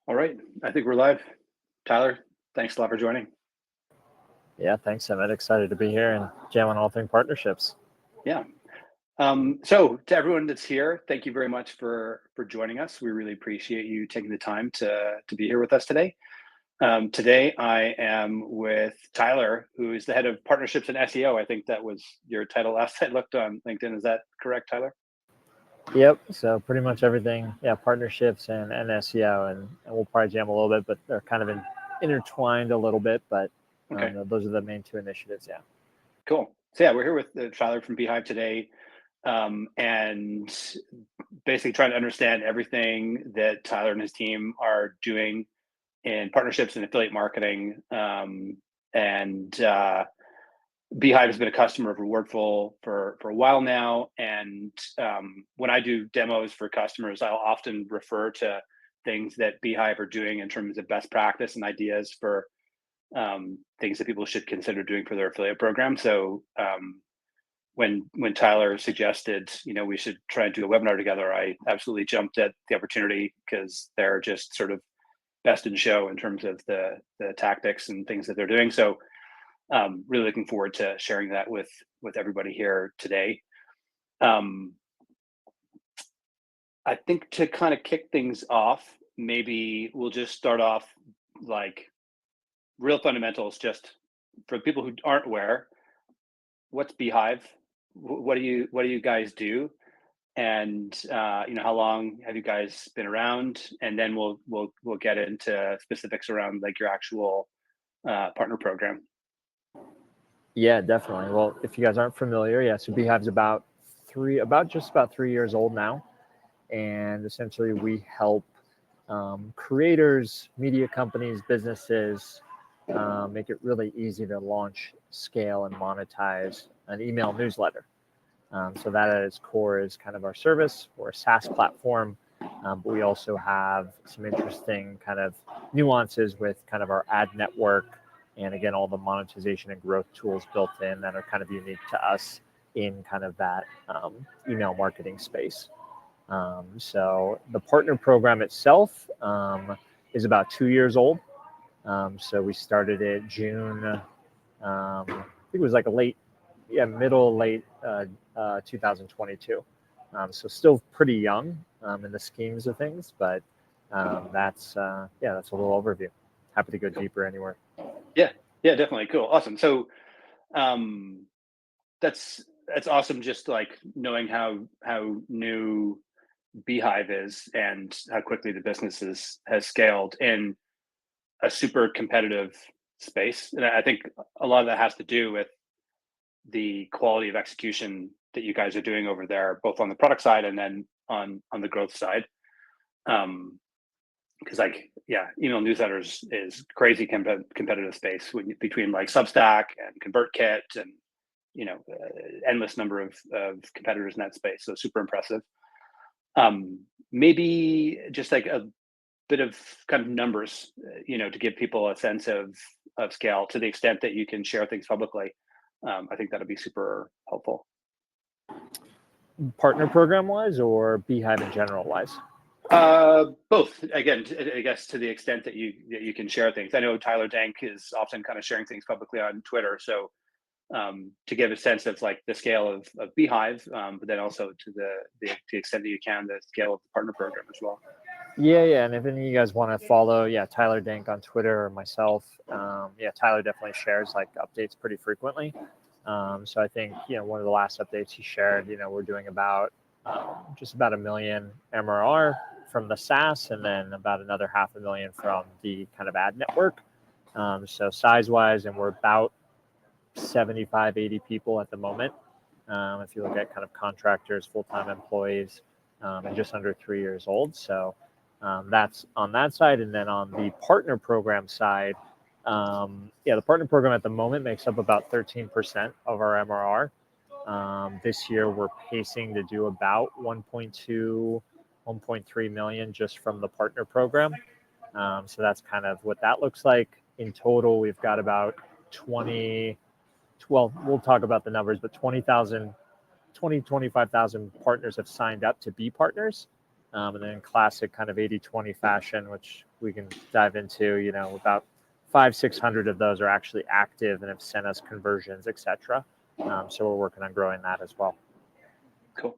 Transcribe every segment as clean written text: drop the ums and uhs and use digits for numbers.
All right, I think we're live. Tyler, thanks a lot for joining. Yeah, thanks, Emmett. Excited to be here and jam on all things partnerships. Yeah. So to everyone that's here, thank you very much for joining us. We really appreciate you taking the time to be here with us today. Today I am with Tyler, who is the head of partnerships and SEO. I think that was your title last I looked on LinkedIn. Is that correct, Tyler? Yep. So pretty much everything, partnerships and SEO, and we'll probably jam a little bit, but they're kind of intertwined a little bit. But Okay, those are the main two initiatives. Yeah. cool. So yeah, we're here with Tyler from Beehiiv today, and basically trying to understand everything that Tyler and his team are doing in partnerships and affiliate marketing. And Beehiiv has been a customer of Rewardful for a while now. And when I do demos for customers, I'll often refer to things that Beehiiv are doing in terms of best practice and ideas for things that people should consider doing for their affiliate program. So when Tyler suggested, we should try and do a webinar together, I absolutely jumped at the opportunity because they're just sort of best in show in terms of the tactics and things that they're doing. So really looking forward to sharing that with everybody here today. I think to kind of kick things off, maybe we'll just start off like real fundamentals, just for people who aren't aware. What's Beehiiv? What do you guys do? And how long have you guys been around? And then we'll get into specifics around like your actual partner program. Yeah, definitely. Well, if you guys aren't familiar, so Beehiiv's about 3 years old now, and essentially we help creators, media companies, businesses make it really easy to launch, scale, and monetize an email newsletter. So that at its core is kind of our service. We're a SaaS platform, but we also have some interesting kind of nuances with kind of our ad network, and again, all the monetization and growth tools built in that are kind of unique to us in kind of that email marketing space. So the partner program itself is about 2 years old. So we started it June, I think it was like late 2022. So still pretty young in the schemes of things, but that's a little overview. Happy to go deeper anywhere. Yeah, definitely. Cool. Awesome. So that's awesome. Just like knowing how new Beehiiv is and how quickly the business has scaled in a super competitive space. And I think a lot of that has to do with the quality of execution that you guys are doing over there, both on the product side and then on the growth side. Because email newsletters is crazy competitive space between like Substack and ConvertKit and endless number of competitors in that space. So super impressive. Maybe just like a bit of kind of numbers, to give people a sense of scale to the extent that you can share things publicly. I think that'll be super helpful. Partner program wise or Beehiiv in general wise? Both. Again, I guess to the extent that you can share things. I know Tyler Dank is often kind of sharing things publicly on Twitter. So to give a sense of like the scale of Beehiiv, but then also to the extent that you can, the scale of the partner program as well. Yeah. And if any of you guys want to follow, Tyler Dank on Twitter or myself, Tyler definitely shares like updates pretty frequently. So I think, one of the last updates he shared, we're doing about just about 1 million MRR from the SaaS, and then about another 500,000 from the kind of ad network. So size wise, and we're about 75, 80 people at the moment. If you look at kind of contractors, full-time employees, and just under 3 years old. So that's on that side. And then on the partner program side, the partner program at the moment makes up about 13% of our MRR. This year, we're pacing to do about 1.2, 1.3 million just from the partner program. So that's kind of what that looks like. In total, we've got about 12, we'll talk about the numbers, but 25,000 partners have signed up to be partners. And then in classic kind of 80-20 fashion, which we can dive into, about 500-600 of those are actually active and have sent us conversions, etc. So we're working on growing that as well. Cool.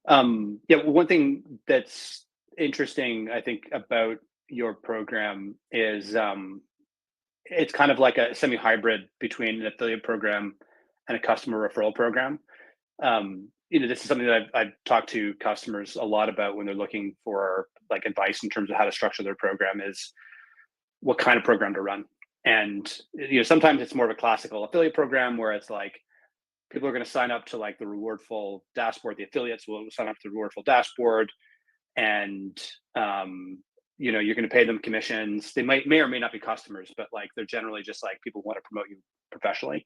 One thing that's interesting, I think, about your program is it's kind of like a semi-hybrid between an affiliate program and a customer referral program. This is something that I've talked to customers a lot about when they're looking for like advice in terms of how to structure their program, is what kind of program to run. And sometimes it's more of a classical affiliate program where it's like people are going to sign up to like the Rewardful dashboard. The affiliates will sign up to the Rewardful dashboard, and you're going to pay them commissions. They may or may not be customers, but like they're generally just like people who want to promote you professionally.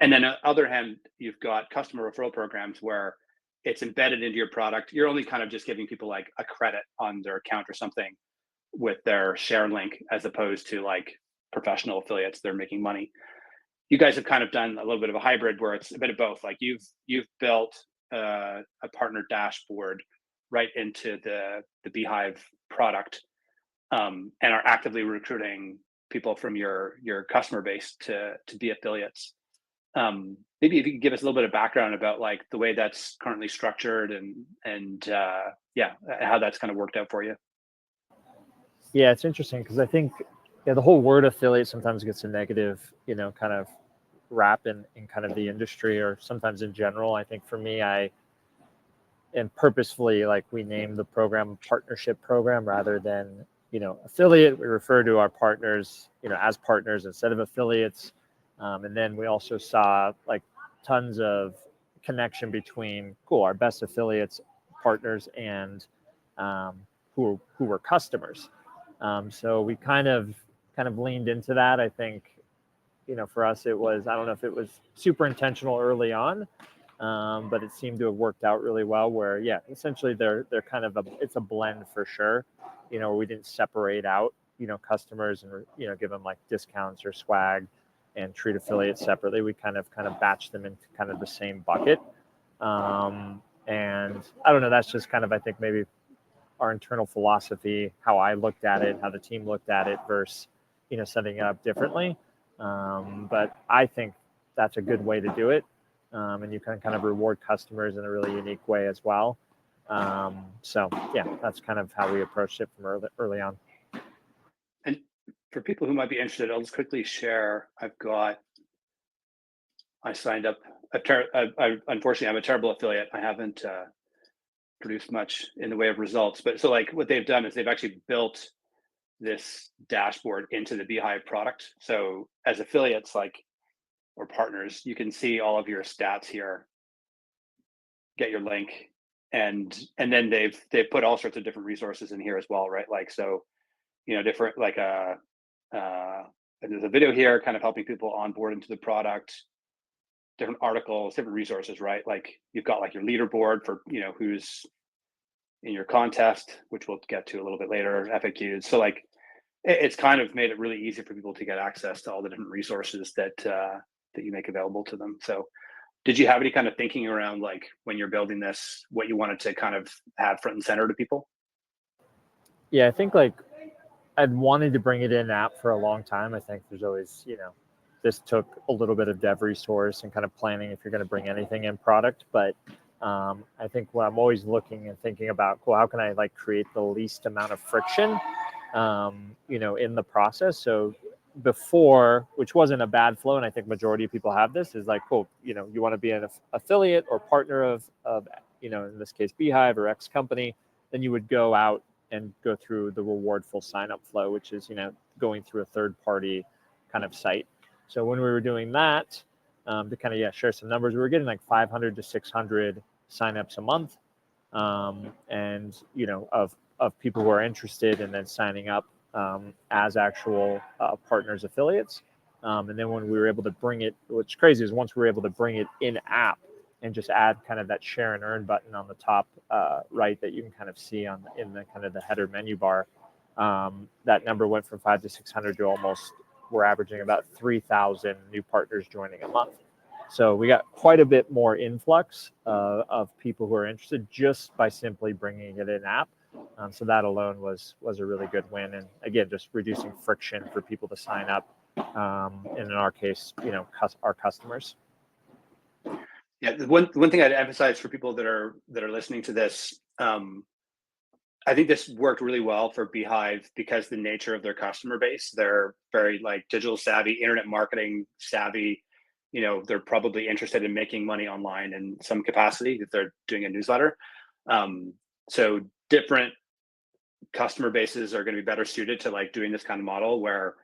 And then on the other hand, you've got customer referral programs where it's embedded into your product. You're only kind of just giving people like a credit on their account or something with their share link, as opposed to like professional affiliates, they're making money. You guys have kind of done a little bit of a hybrid where it's a bit of both. Like you've built a partner dashboard right into the Beehiiv product, and are actively recruiting people from your customer base to be affiliates. Maybe if you could give us a little bit of background about like the way that's currently structured and how that's kind of worked out for you. Yeah, it's interesting because I think the whole word affiliate sometimes gets a negative, kind of rap in kind of the industry or sometimes in general. I think for me, I am purposefully like we named the program partnership program rather than, affiliate. We refer to our partners, as partners instead of affiliates. And then we also saw like tons of connection between our best affiliates, partners, and who were customers. So we kind of leaned into that. I think, for us, it was, I don't know if it was super intentional early on, but it seemed to have worked out really well where, essentially they're kind of it's a blend for sure, we didn't separate out, customers and, give them like discounts or swag and treat affiliates separately. We kind of batch them into kind of the same bucket. And I don't know, that's just kind of, I think maybe our internal philosophy, how I looked at it, how the team looked at it versus, setting it up differently. But I think that's a good way to do it. And you can kind of reward customers in a really unique way as well. So that's kind of how we approached it from early on. And for people who might be interested, I'll just quickly share. I signed up. Unfortunately, I'm a terrible affiliate. I haven't produced much in the way of results. But so like what they've done is they've actually built this dashboard into the Beehiiv product. So as affiliates, or partners, you can see all of your stats here, get your link, and then they've put all sorts of different resources in here as well, right? Like, so, different, like there's a video here kind of helping people onboard into the product, different articles, different resources, right? Like you've got like your leaderboard for, who's in your contest, which we'll get to a little bit later, FAQs. So like, it's kind of made it really easy for people to get access to all the different resources that you make available to them. So did you have any kind of thinking around like when you're building this, what you wanted to kind of have front and center to people? Yeah, I think like I'd wanted to bring it in app for a long time. I think there's always, this took a little bit of dev resource and kind of planning if you're going to bring anything in product. But I think what I'm always looking and thinking about, how can I like create the least amount of friction, in the process. So before, which wasn't a bad flow, and I think majority of people have this, is like, you want to be an affiliate or partner of in this case Beehiiv or X company, then you would go out and go through the Rewardful sign up flow, which is going through a third party kind of site. So when we were doing that, to kind of share some numbers, we were getting like 500 to 600 signups a month, and of people who are interested and then signing up as actual partners, affiliates. And then when we were able to bring it, what's crazy is once we were able to bring it in app and just add kind of that share and earn button on the top right that you can kind of see in the kind of the header menu bar, that number went from 500 to 600 to almost, we're averaging about 3,000 new partners joining a month. So we got quite a bit more influx of people who are interested just by simply bringing it in app. So that alone was a really good win. And again, just reducing friction for people to sign up. And in our case, our customers. Yeah, the one thing I'd emphasize for people that are listening to this, I think this worked really well for Beehiiv because the nature of their customer base, they're very like digital savvy, internet marketing savvy. They're probably interested in making money online in some capacity if they're doing a newsletter. So different customer bases are going to be better suited to like doing this kind of model where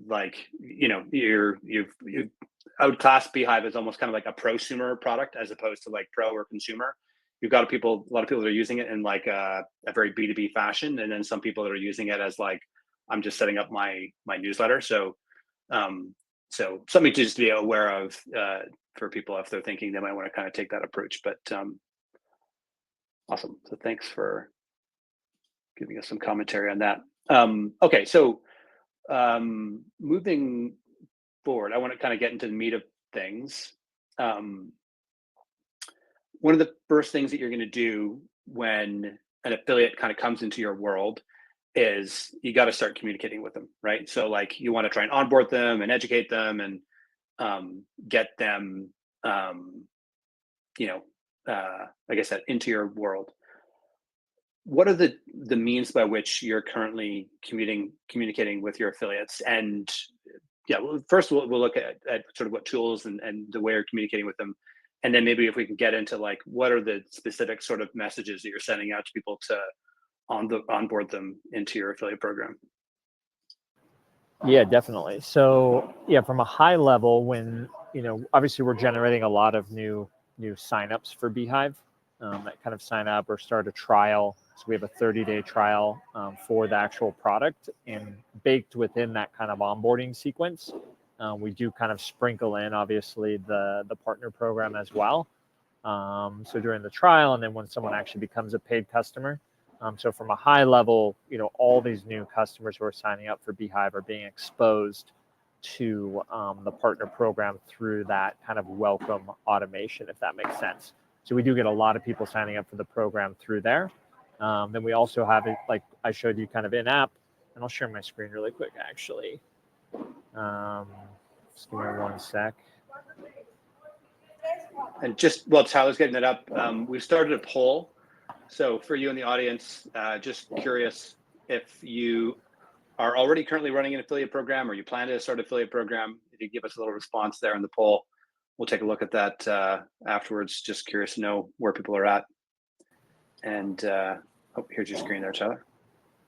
like you've outclassed Beehiiv as almost kind of like a prosumer product as opposed to like pro or consumer. You've got a lot of people that are using it in like a very B2B fashion, and then some people that are using it as like, I'm just setting up my newsletter. So something to just be aware of for people if they're thinking they might want to kind of take that approach. But awesome. So thanks for giving us some commentary on that. Okay, so moving forward, I want to kind of get into the meat of things. One of the first things that you're going to do when an affiliate kind of comes into your world is you got to start communicating with them, right? So like you want to try and onboard them and educate them and get them, like I said, into your world. What are the means by which you're currently communicating with your affiliates? And yeah, well, first we'll look at sort of what tools and the way you're communicating with them. And then maybe if we can get into like, what are the specific sort of messages that you're sending out to people to onboard them into your affiliate program? Yeah, definitely. So yeah, from a high level, when, obviously we're generating a lot of new signups for Beehiiv that kind of sign up or start a trial. So we have a 30-day trial for the actual product, and baked within that kind of onboarding sequence, we do kind of sprinkle in obviously the partner program as well. So during the trial, and then when someone actually becomes a paid customer. So from a high level, all these new customers who are signing up for Beehiiv are being exposed to the partner program through that kind of welcome automation, if that makes sense. So we do get a lot of people signing up for the program through there. Then we also have it, like I showed you, kind of in app, and I'll share my screen really quick actually. Just give me 1 sec. And just while Tyler's getting it up, we've started a poll. So for you in the audience, just curious if you are already currently running an affiliate program or you plan to start an affiliate program. If you give us a little response there in the poll, we'll take a look at that afterwards. Just curious to know where people are at. And here's your screen there, Tyler.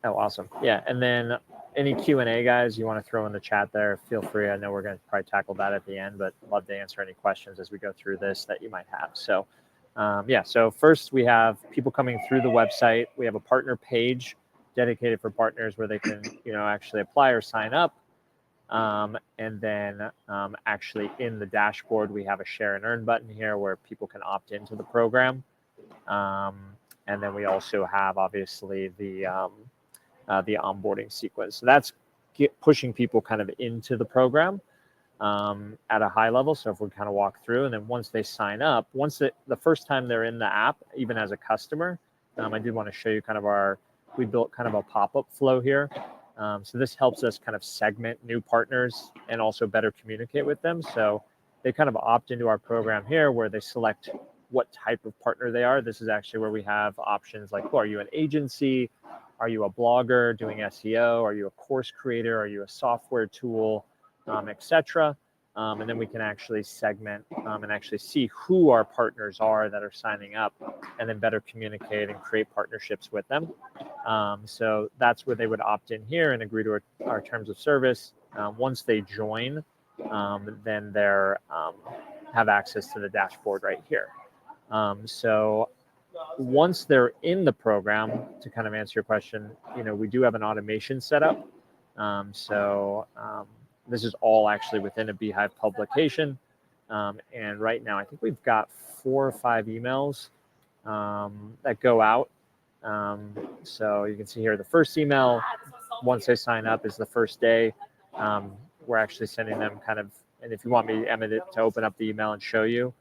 Oh, awesome. Yeah, and then any Q&A, guys, you want to throw in the chat there, feel free. I know we're going to probably tackle that at the end, but love to answer any questions as we go through this that you might have. So so first we have people coming through the website. We have a partner page dedicated for partners where they can, actually apply or sign up. And then actually in the dashboard, we have a share and earn button here where people can opt into the program. And then we also have obviously the onboarding sequence. So that's pushing people kind of into the program at a high level. So if we kind of walk through, and then once they sign up, the first time they're in the app, even as a customer, I did want to show you kind of we built kind of a pop-up flow here. So this helps us kind of segment new partners and also better communicate with them. So they kind of opt into our program here where they select what type of partner they are. This is actually where we have options like, are you an agency? Are you a blogger doing SEO? Are you a course creator? Are you a software tool, etc. And then we can actually segment and actually see who our partners are that are signing up, and then better communicate and create partnerships with them. So that's where they would opt in here and agree to our terms of service. Once they join, then they have access to the dashboard right here. So once they're in the program, to kind of answer your question, we do have an automation set up. This is all actually within a Beehiiv publication. And right now, I think we've got 4 or 5 emails that go out. So you can see here, the first email, once they sign up, is the first day. We're actually sending them kind of And if you want me, Emmett, to open up the email and show you,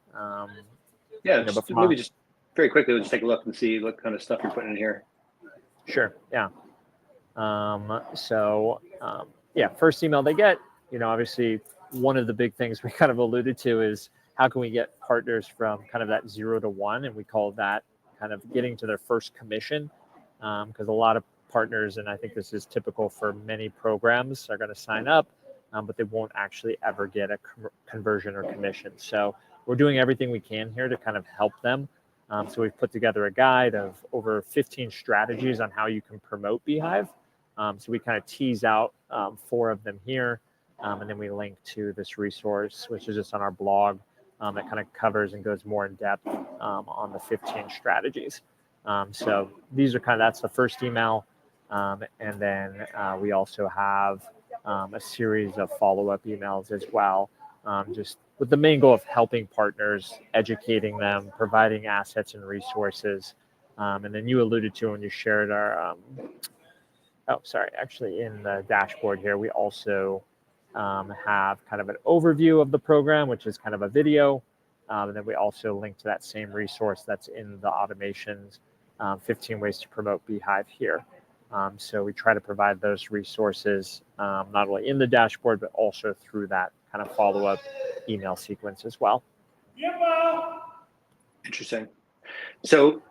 Yeah, maybe my, just very quickly, let's take a look and see what kind of stuff you're putting in here. sure, yeah. First email they get, obviously one of the big things we kind of alluded to is how can we get partners from kind of that 0 to 1, and we call that kind of getting to their first commission, because a lot of partners, and I think this is typical for many programs, are going to sign up, but they won't actually ever get a conversion or commission. So we're doing everything we can here to kind of help them. So we've put together a guide of over 15 strategies on how you can promote Beehiiv. So we kind of tease out 4 of them here, and then we link to this resource, which is just on our blog, that kind of covers and goes more in depth on the 15 strategies. So these are that's the first email. And then we also have a series of follow-up emails as well, just with the main goal of helping partners, educating them, providing assets and resources. And then you alluded to when you shared our, in the dashboard here, we also have kind of an overview of the program, which is kind of a video. And then we also link to that same resource that's in the automations, 15 ways to promote Beehiiv here. So we try to provide those resources not only in the dashboard, but also through that kind of follow-up email sequence as well. Interesting. So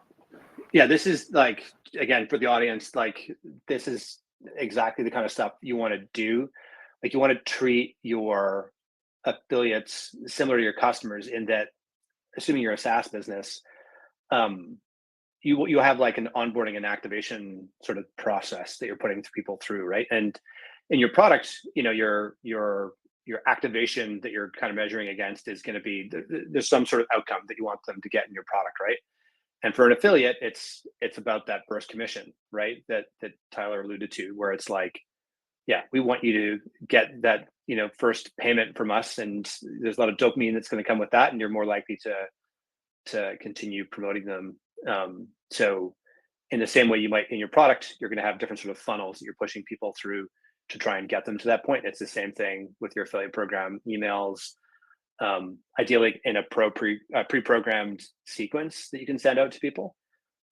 yeah, this is like, again, for the audience, like this is exactly the kind of stuff you want to do. Like you want to treat your affiliates similar to your customers in that, assuming you're a SaaS business, you have like an onboarding and activation sort of process that you're putting people through, right? And in your product, your activation that you're kind of measuring against is going to be there's some sort of outcome that you want them to get in your product, right? And for an affiliate, it's about that first commission, right? That Tyler alluded to, where it's like, yeah, we want you to get that first payment from us, and there's a lot of dopamine that's going to come with that, and you're more likely to continue promoting them. So in the same way you might in your product, you're going to have different sort of funnels that you're pushing people through to try and get them to that point. It's the same thing with your affiliate program emails, ideally in a pre-programmed sequence that you can send out to people.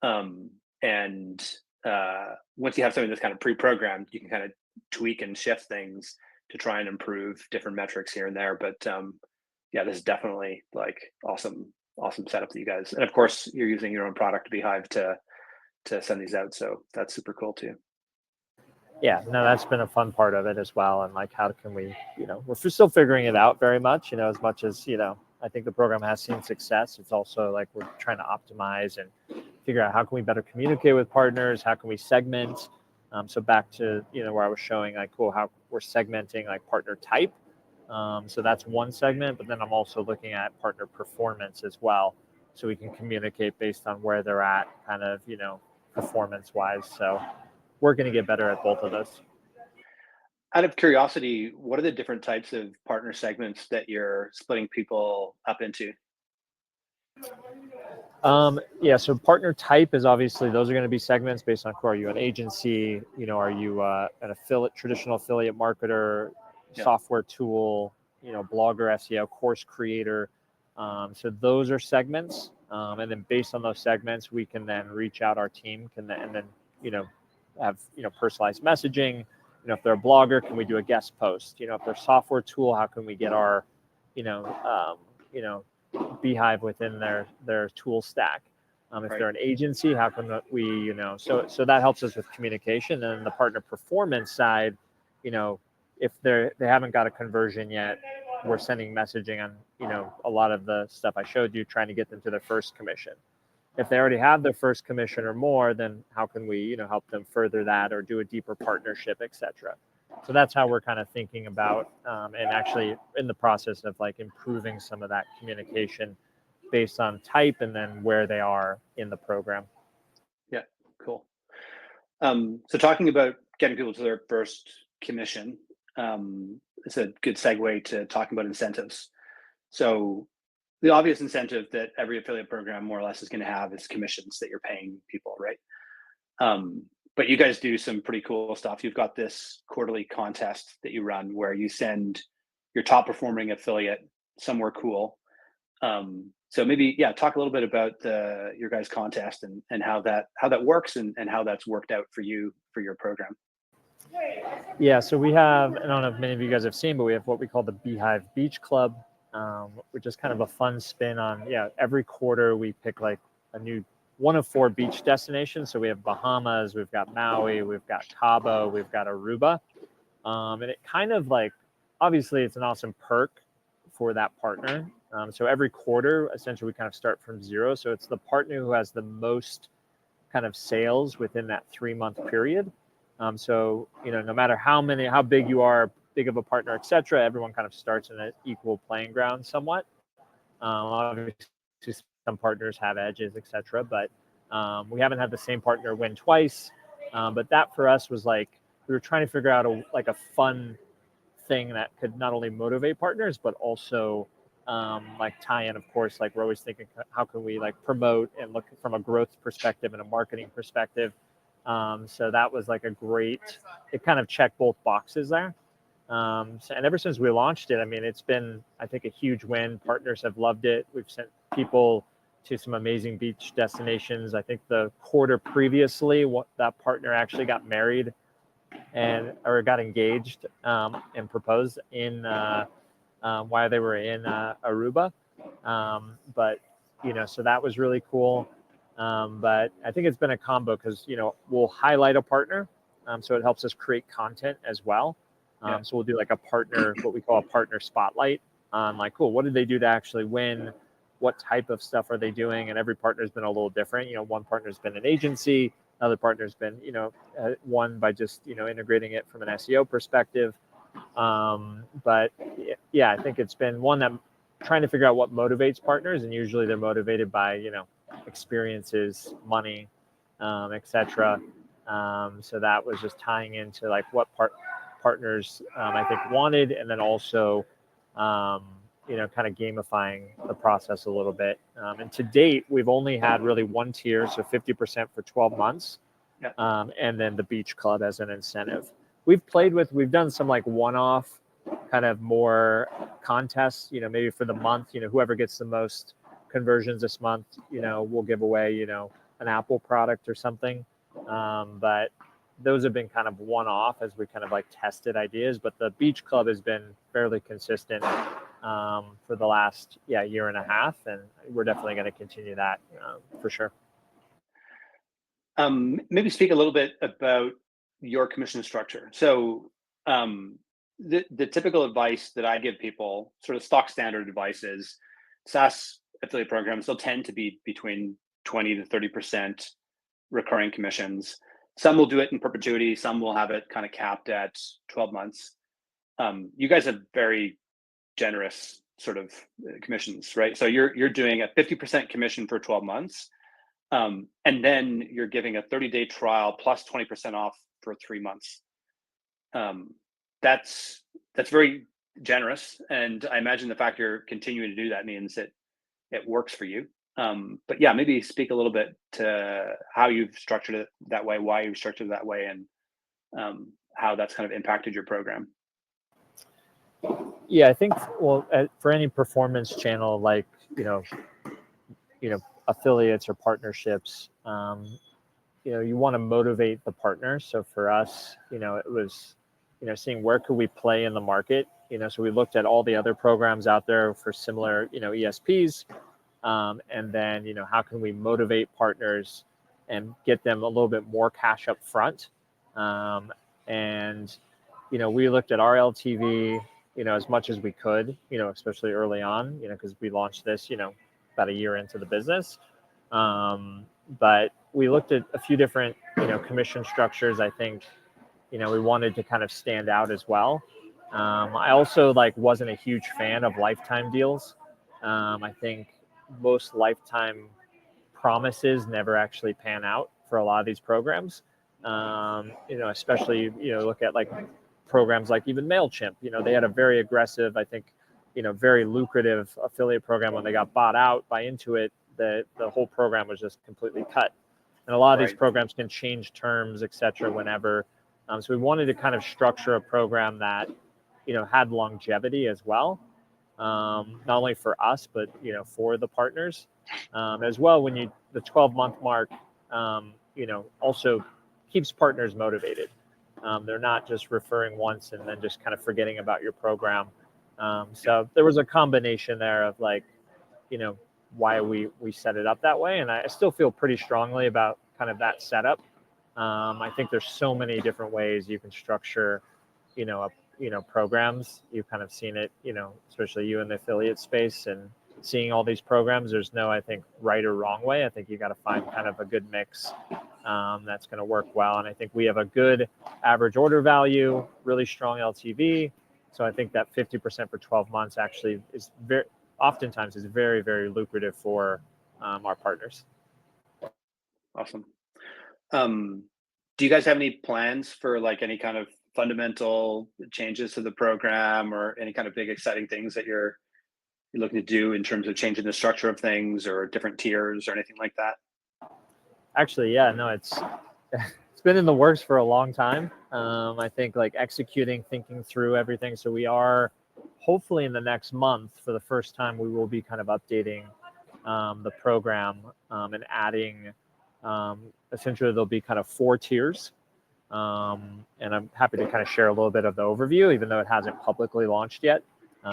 And once you have something that's kind of pre-programmed, you can kind of tweak and shift things to try and improve different metrics here and there. But yeah, this is definitely like awesome setup that you guys, and of course you're using your own product Beehiiv to send these out. So that's super cool too. Yeah, no, that's been a fun part of it as well. And like, how can we, we're still figuring it out very much, as much as, I think the program has seen success. It's also like we're trying to optimize and figure out how can we better communicate with partners? How can we segment? So back to, where I was showing like, cool, how we're segmenting like partner type. So that's one segment, but then I'm also looking at partner performance as well. So we can communicate based on where they're at kind of, performance wise. So we're going to get better at both of those. Out of curiosity, what are the different types of partner segments that you're splitting people up into? So partner type is obviously, those are going to be segments based on, are you an agency? Are you an affiliate, traditional affiliate marketer, software tool, blogger, SEO, course creator. So those are segments. And then based on those segments, we can then reach out, our team can then, have, personalized messaging. If they're a blogger, can we do a guest post? If they're a software tool, how can we get our, Beehiiv within their tool stack? If they're an agency, how can we, so that helps us with communication. And the partner performance side, if they haven't got a conversion yet, we're sending messaging on, a lot of the stuff I showed you, trying to get them to their first commission. If they already have their first commission or more, then how can we, help them further that or do a deeper partnership, et cetera. So that's how we're kind of thinking about, and actually in the process of like improving some of that communication based on type and then where they are in the program. Yeah, cool. So talking about getting people to their first commission, it's a good segue to talking about incentives. So the obvious incentive that every affiliate program more or less is going to have is commissions that you're paying people, right? But you guys do some pretty cool stuff. You've got this quarterly contest that you run where you send your top performing affiliate somewhere cool. So maybe, yeah, talk a little bit about your guys' contest and how that works and how that's worked out for you for your program. Yeah, so we have, I don't know if many of you guys have seen, but we have what we call the Beehiiv Beach Club, which is kind of a fun spin on, every quarter we pick like a new one of 4 beach destinations. So we have Bahamas, we've got Maui, we've got Cabo, we've got Aruba. And it kind of like, obviously it's an awesome perk for that partner. So every quarter, essentially we kind of start from 0. So it's the partner who has the most kind of sales within that 3-month period. So, no matter how big you are, big of a partner, et cetera, everyone kind of starts in an equal playing ground somewhat. Obviously, some partners have edges, et cetera, but we haven't had the same partner win twice. But that for us was like, we were trying to figure out a fun thing that could not only motivate partners, but also like tie in, of course, like we're always thinking, how can we like promote and look from a growth perspective and a marketing perspective. So that was like it kind of checked both boxes there. And ever since we launched it, I mean, it's been, I think, a huge win. Partners have loved it. We've sent people to some amazing beach destinations. I think the quarter previously, that partner actually got married or got engaged and proposed in while they were in Aruba. But, so that was really cool. But I think it's been a combo because, we'll highlight a partner. So it helps us create content as well. So we'll do like what we call a partner spotlight on like, cool, what did they do to actually win? What type of stuff are they doing? And every partner's been a little different. One partner's been an agency. Another partner's been, one by just, integrating it from an SEO perspective. But yeah, I think it's been one that trying to figure out what motivates partners. And usually they're motivated by, experiences, money, etc. So that was just tying into like what partners I think wanted, and then also kind of gamifying the process a little bit. And to date, we've only had really one tier, so 50% for 12 months, and then the beach club as an incentive. We've done some like one-off kind of more contests, maybe for the month, whoever gets the most conversions this month, we'll give away, an Apple product or something. But those have been kind of one-off as we kind of like tested ideas. But the beach club has been fairly consistent for the last year and a half, and we're definitely going to continue that for sure. Maybe speak a little bit about your commission structure. So the typical advice that I give people, sort of stock standard advice, is SaaS affiliate programs, they'll tend to be between 20 to 30% recurring commissions. Some will do it in perpetuity. Some will have it kind of capped at 12 months. You guys have very generous sort of commissions, right? So you're doing a 50% commission for 12 months. And then you're giving a 30-day trial plus 20% off for 3 months. That's very generous. And I imagine the fact you're continuing to do that means that it works for you. But yeah, maybe speak a little bit to how you've structured it that way, why you've structured it that way, and how that's kind of impacted your program. Yeah, I think, for any performance channel, like, affiliates or partnerships, you want to motivate the partners. So for us, it was, seeing where could we play in the market, so we looked at all the other programs out there for similar, ESPs. And then, how can we motivate partners and get them a little bit more cash up front? And, we looked at our LTV, as much as we could, especially early on, because we launched this, about a year into the business. But we looked at a few different, commission structures. I think, we wanted to kind of stand out as well. I also wasn't a huge fan of lifetime deals. I think most lifetime promises never actually pan out for a lot of these programs. Especially, look at programs like even MailChimp, they had a very aggressive, I think, very lucrative affiliate program. When they got bought out by Intuit, the whole program was just completely cut. And a lot of these programs can change terms, et cetera, whenever. So we wanted to kind of structure a program that, had longevity as well. Not only for us, but for the partners as well. When the 12-month mark, also keeps partners motivated. They're not just referring once and then just kind of forgetting about your program. So there was a combination there of why we set it up that way, and I still feel pretty strongly about kind of that setup. I think there's so many different ways you can structure, programs. You've kind of seen it, especially you in the affiliate space and seeing all these programs. There's no, I think, right or wrong way. I think you got to find kind of a good mix that's going to work well. And I think we have a good average order value, really strong LTV. So I think that 50% for 12 months actually is oftentimes very, very lucrative for our partners. Awesome. Do you guys have any plans for like any kind of fundamental changes to the program or any kind of big exciting things that you're looking to do in terms of changing the structure of things or different tiers or anything like that? Actually, yeah, no, it's been in the works for a long time. I think like executing, thinking through everything. So we are hopefully in the next month, for the first time, we will be kind of updating the program and adding, essentially there'll be kind of 4 tiers. And I'm happy to kind of share a little bit of the overview, even though it hasn't publicly launched yet.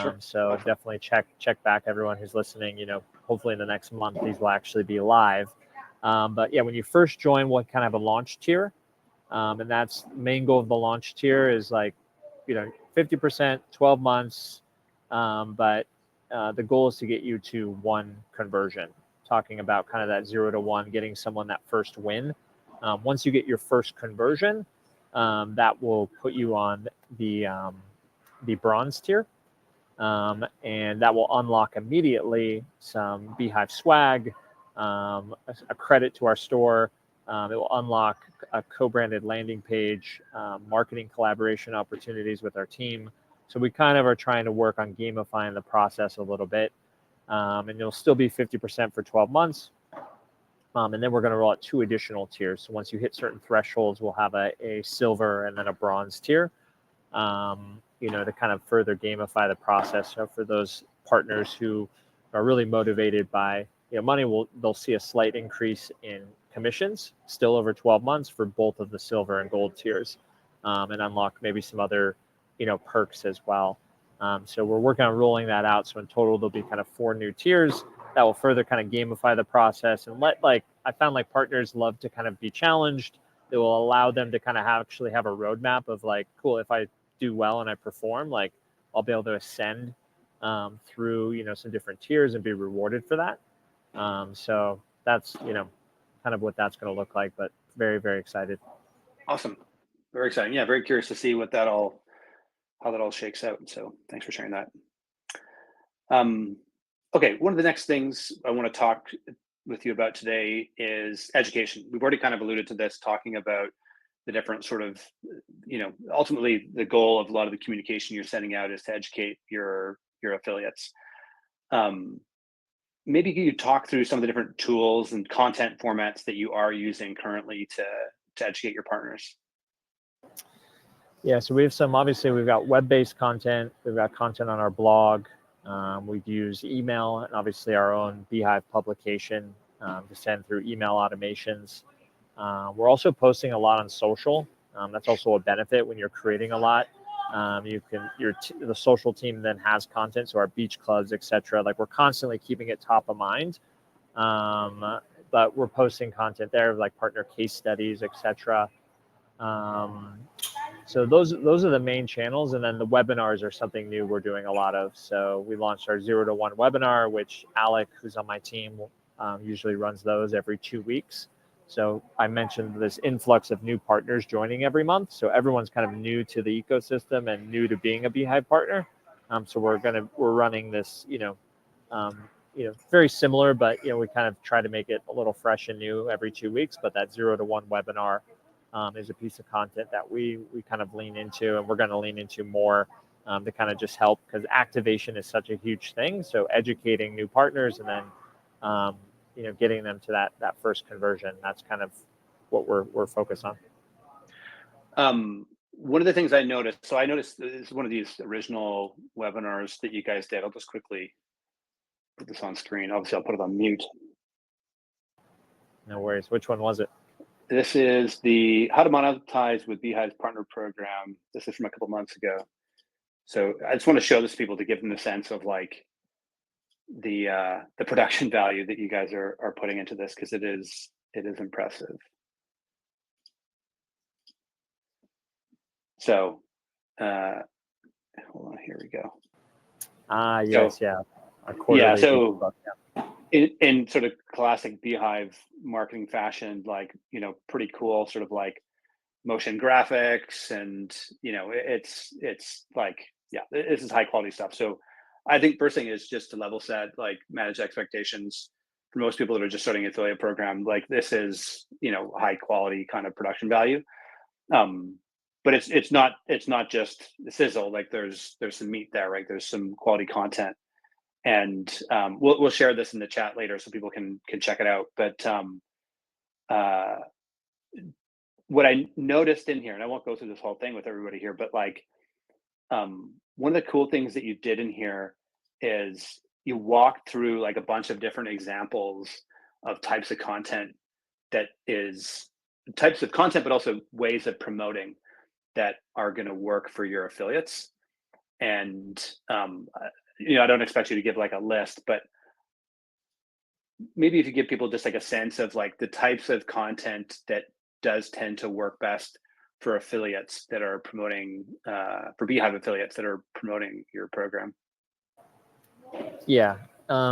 Sure. So definitely check back, everyone who's listening. Hopefully in the next month these will actually be live. But yeah, when you first join, what kind of a launch tier, and that's the main goal of the launch tier is 50%, 12 months. But the goal is to get you to 1 conversion. Talking about kind of that 0 to 1, getting someone that first win. Once you get your first conversion, that will put you on the bronze tier, and that will unlock immediately some Beehiiv swag, a credit to our store. It will unlock a co-branded landing page, marketing collaboration opportunities with our team. So we kind of are trying to work on gamifying the process a little bit, and it'll still be 50% for 12 months. And then we're going to roll out 2 additional tiers. So once you hit certain thresholds, we'll have a silver and then a bronze tier, to kind of further gamify the process. So for those partners who are really motivated by money, they'll see a slight increase in commissions still over 12 months for both of the silver and gold tiers, and unlock maybe some other perks as well. So we're working on rolling that out. So in total, there'll be kind of 4 new tiers that will further kind of gamify the process and I found like partners love to kind of be challenged. It will allow them to kind of actually have a roadmap of cool, if I do well and I perform, I'll be able to ascend through some different tiers and be rewarded for that. So that's kind of what that's going to look like, but very, very excited. Awesome. Very exciting. Yeah, very curious to see how that all shakes out. So thanks for sharing that. Okay, one of the next things I want to talk with you about today is education. We've already kind of alluded to this, talking about the different sort of, ultimately the goal of a lot of the communication you're sending out is to educate your affiliates. Maybe you talk through some of the different tools and content formats that you are using currently to educate your partners. Yeah, so we have obviously we've got web-based content. We've got content on our blog. We've used email and obviously our own Beehiiv publication to send through email automations. We're also posting a lot on social. That's also a benefit when you're creating a lot. The social team then has content, so our beach clubs, etc. We're constantly keeping it top of mind. But we're posting content there, like partner case studies, etc. So those are the main channels, and then the webinars are something new we're doing a lot of. So we launched our 0 to 1 webinar, which Alec, who's on my team, usually runs those every 2 weeks. So I mentioned this influx of new partners joining every month. So everyone's kind of new to the ecosystem and new to being a Beehiiv partner. So we're running this, very similar, but we kind of try to make it a little fresh and new every 2 weeks. But that 0 to 1 webinar is a piece of content that we kind of lean into, and we're going to lean into more to kind of just help, because activation is such a huge thing. So educating new partners and then getting them to that first conversion, that's kind of what we're focused on. one of the things I noticed, so I noticed this is one of these original webinars that you guys did. I'll just quickly put this on screen. Obviously, I'll put it on mute. No worries. Which one was it? This is the How to Monetize with Beehiiv's Partner Program. This is from a couple months ago. So I just want to show this to people to give them a sense of like the production value that you guys are putting into this, because it is impressive. So hold on, here we go. Yes, So, yeah. Yeah, so in sort of classic Beehiiv marketing fashion, like, you know, pretty cool sort of like motion graphics, and you know, it's like, yeah, this is high quality stuff. So I think first thing is just to level set, like manage expectations. For most people that are just starting an affiliate program, like this is, you know, high quality kind of production value. But it's not just the sizzle. Like there's some meat there, right? There's some quality content, and we'll share this in the chat later so people can check it out. But uh, what I noticed in here, and I won't go through this whole thing with everybody here, but like one of the cool things that you did in here is you walked through like a bunch of different examples of types of content, but also ways of promoting that are going to work for your affiliates. And you know, I don't expect you to give like a list, but maybe if you give people just like a sense of like the types of content that does tend to work best for affiliates that are promoting for Beehiiv affiliates that are promoting your program. Yeah.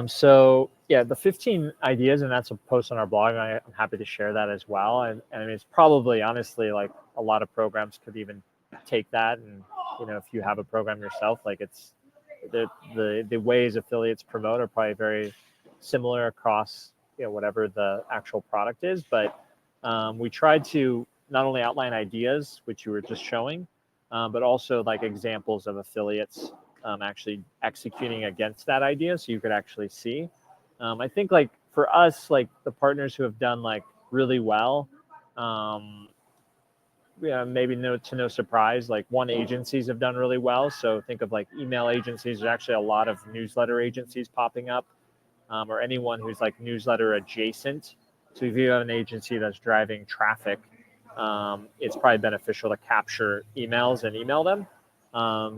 So yeah, the 15 ideas, and that's a post on our blog. I'm happy to share that as well. And I mean, it's probably honestly like a lot of programs could even take that. And you know, if you have a program yourself, like it's the ways affiliates promote are probably very similar across, you know, whatever the actual product is. But we tried to not only outline ideas, which you were just showing, but also like examples of affiliates actually executing against that idea, so you could actually see. I think like for us, like the partners who have done like really well, yeah, maybe no surprise, like one, agencies have done really well. So think of like email agencies. There's actually a lot of newsletter agencies popping up, or anyone who's like newsletter adjacent. So if you have an agency that's driving traffic, it's probably beneficial to capture emails and email them.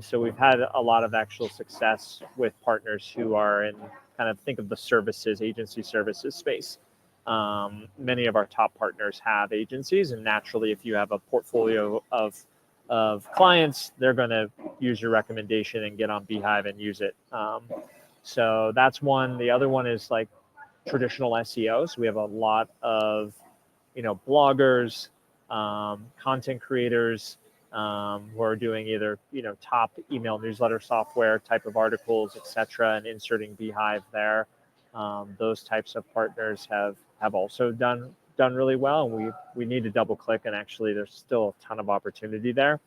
So we've had a lot of actual success with partners who are in kind of think of the services, agency services space. Many of our top partners have agencies, and naturally, if you have a portfolio of clients, they're going to use your recommendation and get on Beehiiv and use it. So that's one. The other one is like traditional SEO. So we have a lot of, you know, bloggers, content creators who are doing either, you know, top email newsletter software type of articles, etc., and inserting Beehiiv there. Those types of partners have also done really well, and we need to double click, and actually there's still a ton of opportunity there.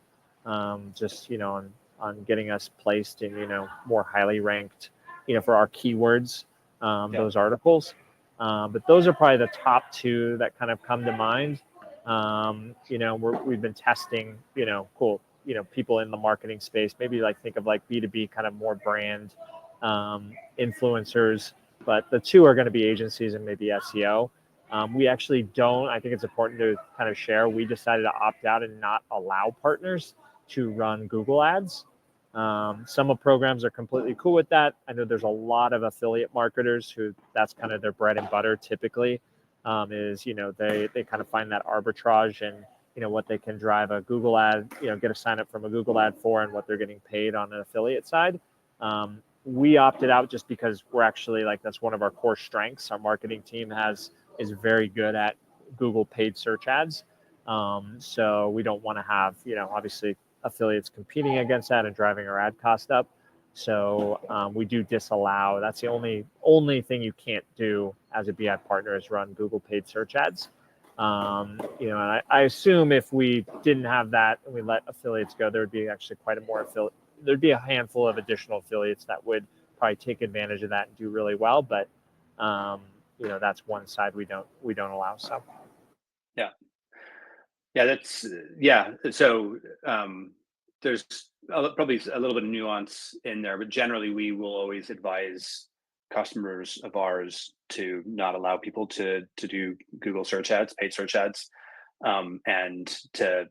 Just, you know, on getting us placed in, you know, more highly ranked, you know, for our keywords, those articles. But those are probably the top two that kind of come to mind. You know, we've been testing, you know, cool, you know, people in the marketing space, maybe like think of like B2B kind of more brand influencers, but the two are going to be agencies and maybe SEO. We actually don't, I think it's important to kind of share, we decided to opt out and not allow partners to run Google ads. Some programs are completely cool with that. I know there's a lot of affiliate marketers who that's kind of their bread and butter typically, is, you know, they kind of find that arbitrage and, you know, what they can drive a Google ad, you know, get a sign up from a Google ad for, and what they're getting paid on an affiliate side. We opted out just because we're actually like, that's one of our core strengths. Our marketing team is very good at Google paid search ads. So we don't want to have, you know, obviously affiliates competing against that and driving our ad cost up. So we do disallow. That's the only thing you can't do as a Beehiiv partner is run Google paid search ads. You know, and I assume if we didn't have that and we let affiliates go, there would be actually quite a more affiliate. There'd be a handful of additional affiliates that would probably take advantage of that and do really well. But you know, that's one side we don't allow. So yeah. Yeah, that's yeah. So there's probably a little bit of nuance in there, but generally we will always advise customers of ours to not allow people to do Google search ads, paid search ads, and to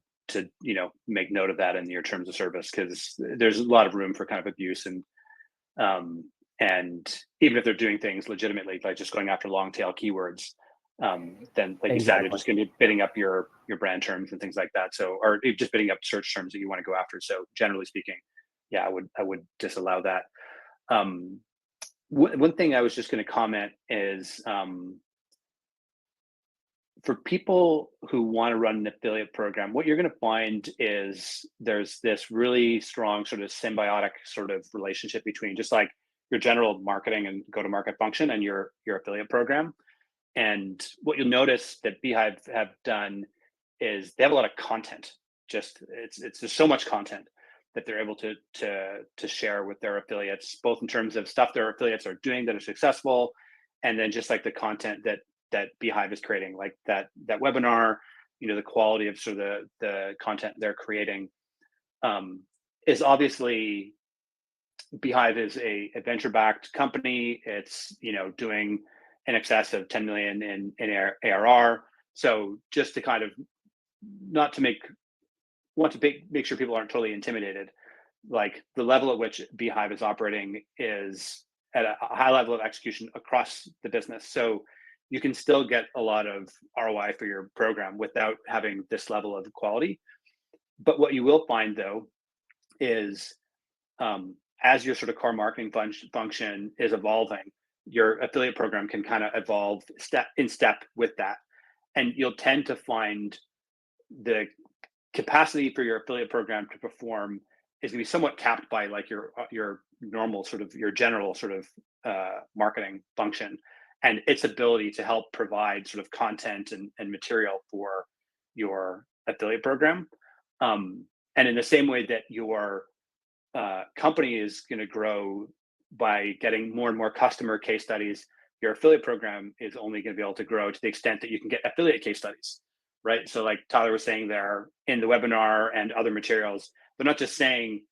make note of that in your terms of service, because there's a lot of room for kind of abuse, um, and even if they're doing things legitimately, like just going after long tail keywords, then like you said, they're Exactly. just going to be bidding up your brand terms and things like that. So, or just bidding up search terms that you want to go after. So, generally speaking, yeah, I would disallow that. Um, one thing I was just going to comment is, for people who want to run an affiliate program, what you're going to find is there's this really strong sort of symbiotic sort of relationship between just like your general marketing and go to market function and your affiliate program. And what you'll notice that Beehiiv have done is they have a lot of content. Just it's there's so much content that they're able to share with their affiliates, both in terms of stuff their affiliates are doing that are successful, and then just like the content that Beehiiv is creating, like that webinar, the quality of sort of the content they're creating, um, is obviously Beehiiv is a venture-backed company. It's doing in excess of 10 million in ARR. So just to kind of not to want to make sure people aren't totally intimidated. Like the level at which Beehiiv is operating is at a high level of execution across the business. So you can still get a lot of ROI for your program without having this level of quality. But what you will find though is, as your sort of core marketing function is evolving, your affiliate program can kind of evolve step with that, and you'll tend to find the capacity for your affiliate program to perform is going to be somewhat capped by like your normal sort of your general sort of marketing function and its ability to help provide sort of content and material for your affiliate program. And in the same way that your company is going to grow by getting more and more customer case studies, your affiliate program is only going to be able to grow to the extent that you can get affiliate case studies, right? So, like Tyler was saying there in the webinar and other materials, they're not just saying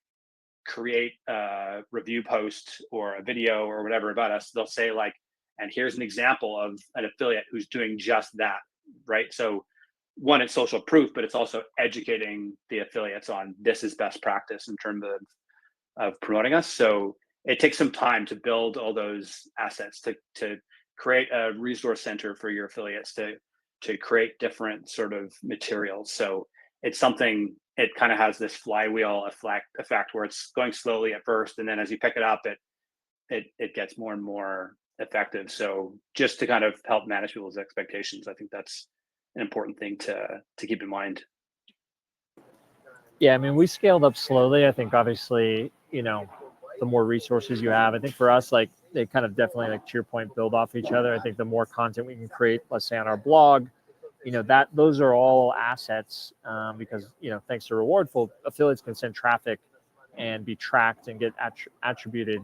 create a review post or a video or whatever about us. They'll say, like, and here's an example of an affiliate who's doing just that, right? So, one, it's social proof, but it's also educating the affiliates on this is best practice in terms of promoting us. So it takes some time to build all those assets to create a resource center for your affiliates to create different sort of materials. So it's something, it kind of has this flywheel effect where it's going slowly at first, and then as you pick it up, it gets more and more effective. So just to kind of help manage people's expectations, I think that's an important thing to keep in mind. Yeah, I mean, we scaled up slowly. I think obviously, the more resources you have, I think for us, like they kind of definitely, like to your point, build off each other. I think the more content we can create, let's say on our blog, that those are all assets, because thanks to Rewardful, affiliates can send traffic and be tracked and get attributed,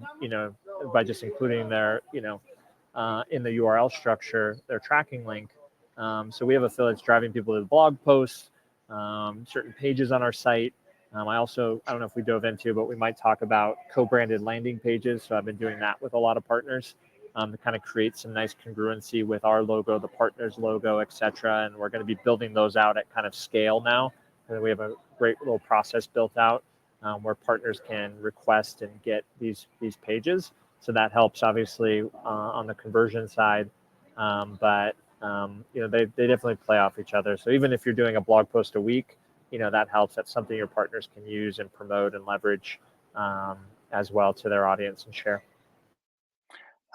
by just including their in the URL structure, their tracking link. So we have affiliates driving people to the blog posts, certain pages on our site. I don't know if we dove into, but we might talk about co-branded landing pages. So I've been doing that with a lot of partners, to kind of create some nice congruency with our logo, the partner's logo, et cetera. And we're going to be building those out at kind of scale now. And we have a great little process built out, where partners can request and get these pages. So that helps obviously on the conversion side, but they definitely play off each other. So even if you're doing a blog post a week, that helps. That's something your partners can use and promote and leverage, as well to their audience and share.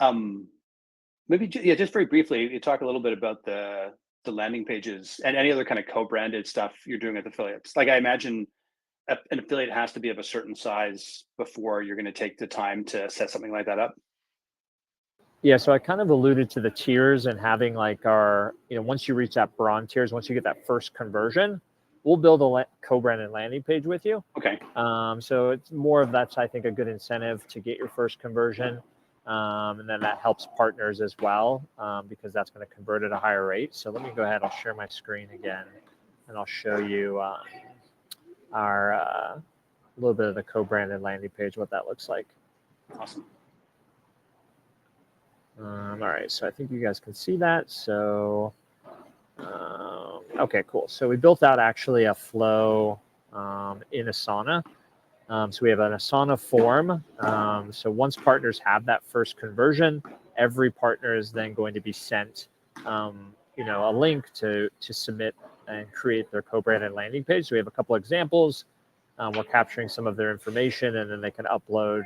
Um, Maybe yeah, just very briefly, you talk a little bit about the landing pages and any other kind of co-branded stuff you're doing with affiliates. Like I imagine an affiliate has to be of a certain size before you're going to take the time to set something like that up. Yeah, so I kind of alluded to the tiers and having like our, once you reach that bronze tiers, once you get that first conversion, we'll build a co-branded landing page with you. Okay. So it's more of that's, I think, a good incentive to get your first conversion. And then that helps partners as well, because that's going to convert at a higher rate. So let me go ahead. I'll share my screen again. and I'll show you our little bit of the co-branded landing page, what that looks like. Awesome. All right, so I think you guys can see that. So, okay, cool. So we built out actually a flow in Asana. So we have an Asana form. So once partners have that first conversion, every partner is then going to be sent, a link to submit and create their co-branded landing page. So we have a couple examples. We're capturing some of their information, and then they can upload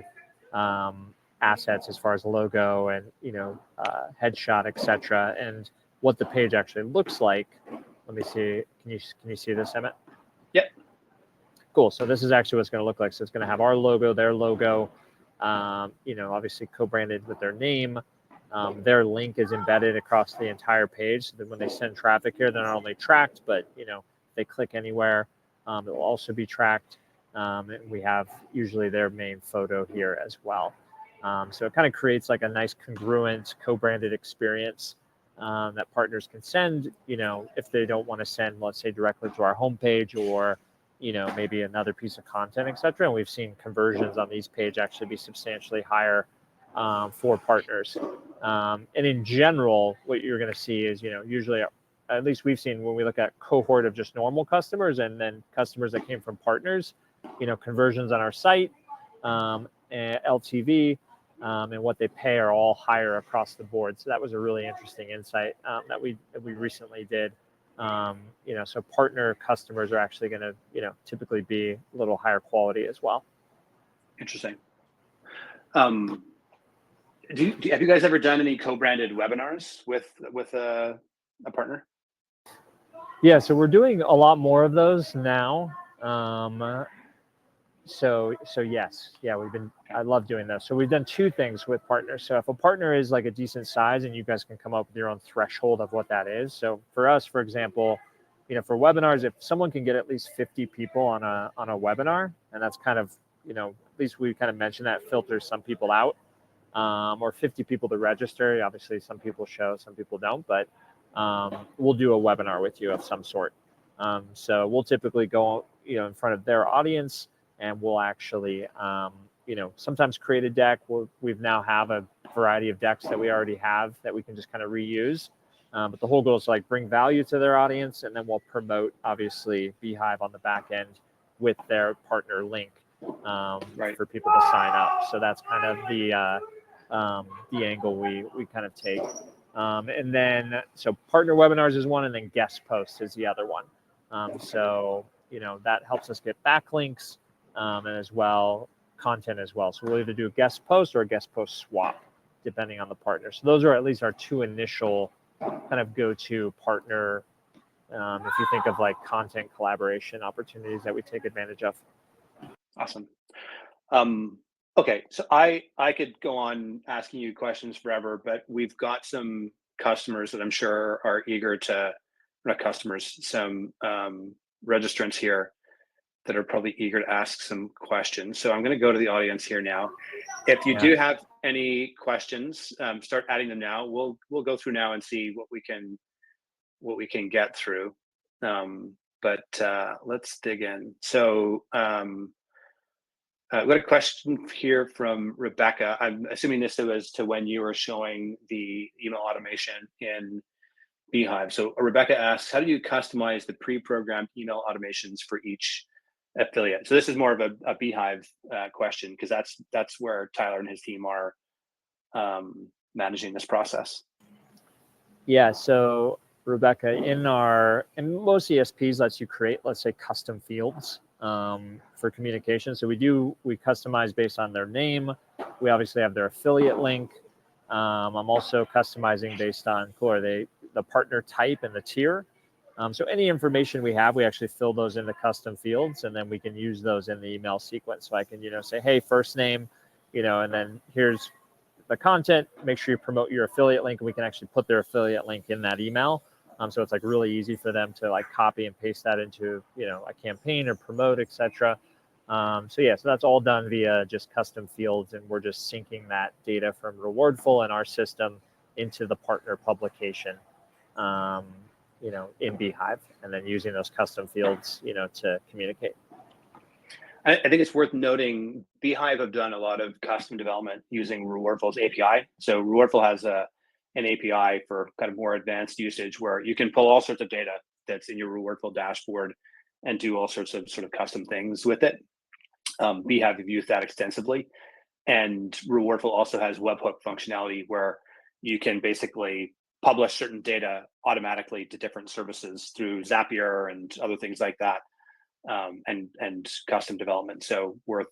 assets as far as logo and headshot, etc. And what the page actually looks like. Let me see. Can you see this, Emmett? Yep. Cool. So this is actually what it's going to look like. So it's going to have our logo, their logo, obviously co-branded with their name. Their link is embedded across the entire page. So that when they send traffic here, they're not only tracked, but they click anywhere, it will also be tracked. And we have usually their main photo here as well. So it kind of creates like a nice congruent co-branded experience that partners can send, if they don't want to send, let's say, directly to our homepage or, maybe another piece of content, et cetera. And we've seen conversions on these pages actually be substantially higher for partners. And in general, what you're going to see is, usually, at least we've seen when we look at cohort of just normal customers and then customers that came from partners, conversions on our site, and LTV, and what they pay are all higher across the board. So that was a really interesting insight that we recently did. So partner customers are actually going to, typically be a little higher quality as well. Interesting. Have you guys ever done any co-branded webinars with a partner? Yeah, so we're doing a lot more of those now. So yes, yeah, I love doing those. So we've done two things with partners. So if a partner is like a decent size, and you guys can come up with your own threshold of what that is. So for us, for example, for webinars, if someone can get at least 50 people on a webinar, and that's kind of, at least we kind of mentioned that filters some people out, or 50 people to register. Obviously some people show, some people don't, but we'll do a webinar with you of some sort. So we'll typically go, in front of their audience, and we'll actually, sometimes create a deck. We've now have a variety of decks that we already have that we can just kind of reuse. But the whole goal is to like bring value to their audience, and then we'll promote obviously Beehiiv on the back end with their partner link for people to sign up. So that's kind of the angle we kind of take. And then, so partner webinars is one, and then guest posts is the other one. So, that helps us get backlinks, and as well content as well. So we'll either do a guest post or a guest post swap, depending on the partner. So those are at least our two initial kind of go-to partner, if you think of like content collaboration opportunities that we take advantage of. Awesome. Okay, so I could go on asking you questions forever, but we've got some customers that I'm sure are eager to, not customers, some registrants here that are probably eager to ask some questions. So I'm going to go to the audience here now. If you do have any questions, start adding them now. We'll go through now and see what we can get through. But let's dig in. So I've got a question here from Rebecca. I'm assuming this was to when you were showing the email automation in Beehiiv. So Rebecca asks, how do you customize the pre-programmed email automations for each affiliate? So this is more of a Beehiiv question, because that's where Tyler and his team are managing this process. Yeah, so Rebecca, in most ESPs lets you create, let's say, custom fields for communication. So we customize based on their name. We obviously have their affiliate link. I'm also customizing based on the partner type and the tier. So any information we have, we actually fill those into custom fields, and then we can use those in the email sequence. So I can, say, hey, first name, and then here's the content. Make sure you promote your affiliate link, and we can actually put their affiliate link in that email. So it's like really easy for them to like copy and paste that into, a campaign or promote, etc. So that's all done via just custom fields, and we're just syncing that data from Rewardful and our system into the partner publication. in Beehiiv, and then using those custom fields, to communicate. I think it's worth noting Beehiiv have done a lot of custom development using Rewardful's API. So Rewardful has an API for kind of more advanced usage where you can pull all sorts of data that's in your Rewardful dashboard and do all sorts of sort of custom things with it. Beehiiv have used that extensively. And Rewardful also has webhook functionality where you can basically publish certain data automatically to different services through Zapier and other things like that, and custom development. So worth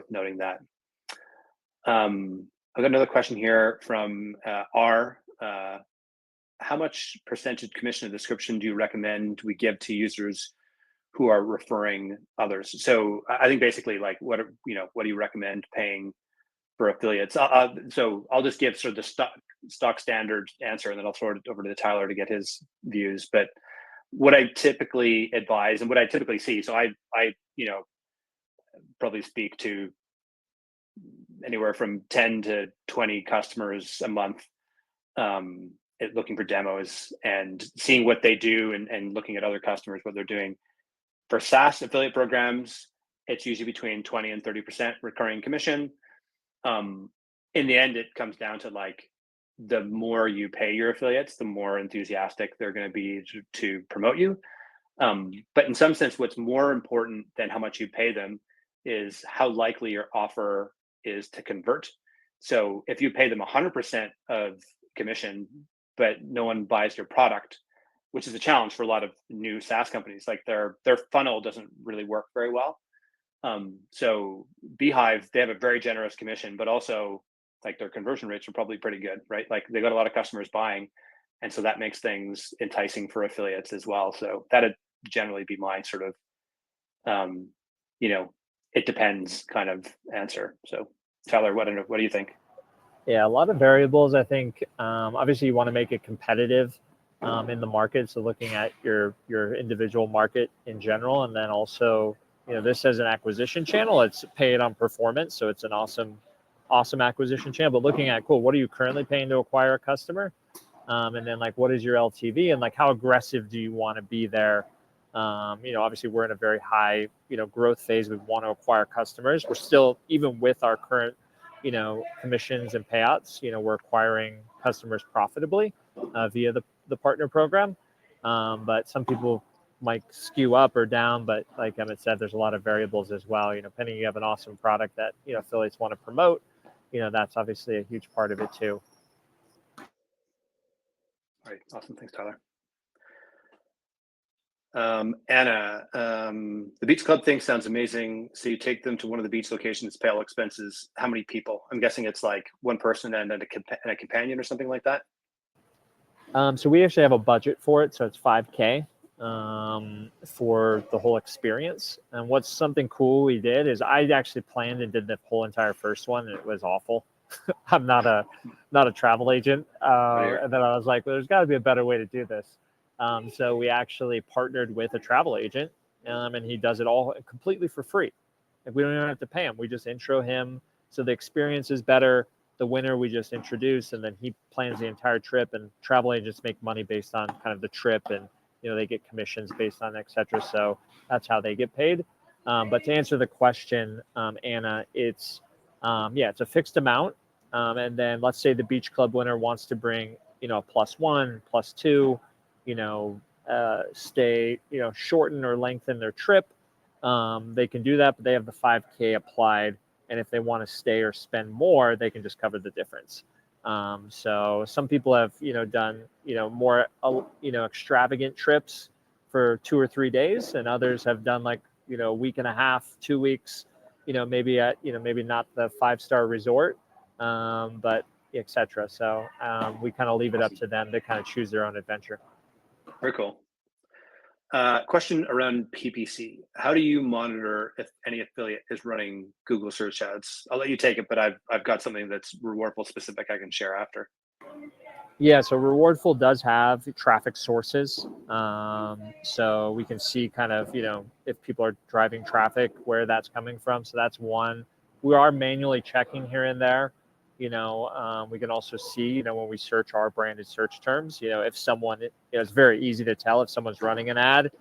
noting that. I've got another question here from R. How much percentage commission of description do you recommend we give to users who are referring others? So I think basically like what do you recommend paying for affiliates? So I'll just give sort of the stock standard answer, and then I'll throw it over to Tyler to get his views. But what I typically advise and what I typically see, so I probably speak to anywhere from 10 to 20 customers a month, looking for demos and seeing what they do, and looking at other customers, what they're doing. For SaaS affiliate programs, it's usually between 20 and 30% recurring commission. In the end, it comes down to like the more you pay your affiliates, the more enthusiastic they're going to be to promote you. But in some sense, what's more important than how much you pay them is how likely your offer is to convert. So if you pay them 100% of commission, but no one buys your product, which is a challenge for a lot of new SaaS companies, like their funnel doesn't really work very well. So Beehiiv, they have a very generous commission, but also like their conversion rates are probably pretty good, right? Like they got a lot of customers buying, and so that makes things enticing for affiliates as well. So that'd generally be my sort of, it depends kind of answer. So Tyler, what do you think? Yeah, a lot of variables. I think obviously you want to make it competitive in the market. So looking at your individual market in general, and then also, this as an acquisition channel, it's paid on performance. So it's an awesome acquisition channel. But looking at, cool, what are you currently paying to acquire a customer? And then like, what is your LTV, and like, how aggressive do you want to be there? Obviously we're in a very high, growth phase. We want to acquire customers. We're still, even with our current, commissions and payouts, we're acquiring customers profitably via the partner program. But some people might skew up or down, but like Emmett said, there's a lot of variables as well. Depending, you have an awesome product that, affiliates want to promote, that's obviously a huge part of it too. All right. Awesome. Thanks, Tyler. Anna, the beach club thing sounds amazing. So you take them to one of the beach locations, pay all expenses. How many people? I'm guessing it's like one person and then a companion or something like that. So we actually have a budget for it. So it's $5,000 for the whole experience. And what's something cool we did is I actually planned and did the whole entire first one, and it was awful. I'm not a travel agent. And then I was like, well, there's got to be a better way to do this. So we actually partnered with a travel agent, and he does it all completely for free. Like, we don't even have to pay him. We just intro him. So the experience is better. The winner we just introduce, and then he plans the entire trip, and travel agents make money based on kind of the trip, and, they get commissions based on et cetera. So that's how they get paid. But to answer the question, Anna, it's a fixed amount. And then let's say the beach club winner wants to bring, +1, +2, stay, shorten or lengthen their trip. They can do that, but they have the $5,000 applied. And if they want to stay or spend more, they can just cover the difference. So some people have, done, more, extravagant trips for 2 or 3 days, and others have done like, a week and a half, 2 weeks, maybe at, maybe not the 5-star resort, but et cetera. So we kind of leave it up to them to kind of choose their own adventure. Very cool. Question around PPC. How do you monitor if any affiliate is running Google search ads? I'll let you take it, but I've got something that's Rewardful specific I can share after. Yeah, so Rewardful does have traffic sources. So we can see kind of, if people are driving traffic, where that's coming from. So that's one. We are manually checking here and there. We can also see, when we search our branded search terms, if someone, it's very easy to tell if someone's running an ad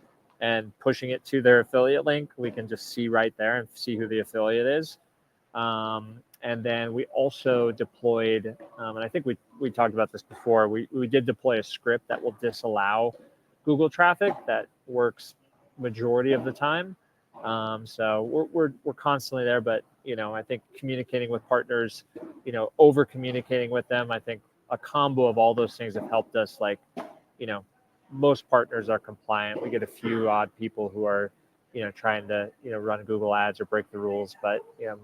and pushing it to their affiliate link. We can just see right there and see who the affiliate is. And then we also deployed, and I think we talked about this before, we did deploy a script that will disallow Google traffic that works majority of the time. So we're constantly there, but I think communicating with partners, over communicating with them, I think a combo of all those things have helped us. Like, most partners are compliant. We get a few odd people who are, trying to, run Google ads or break the rules, but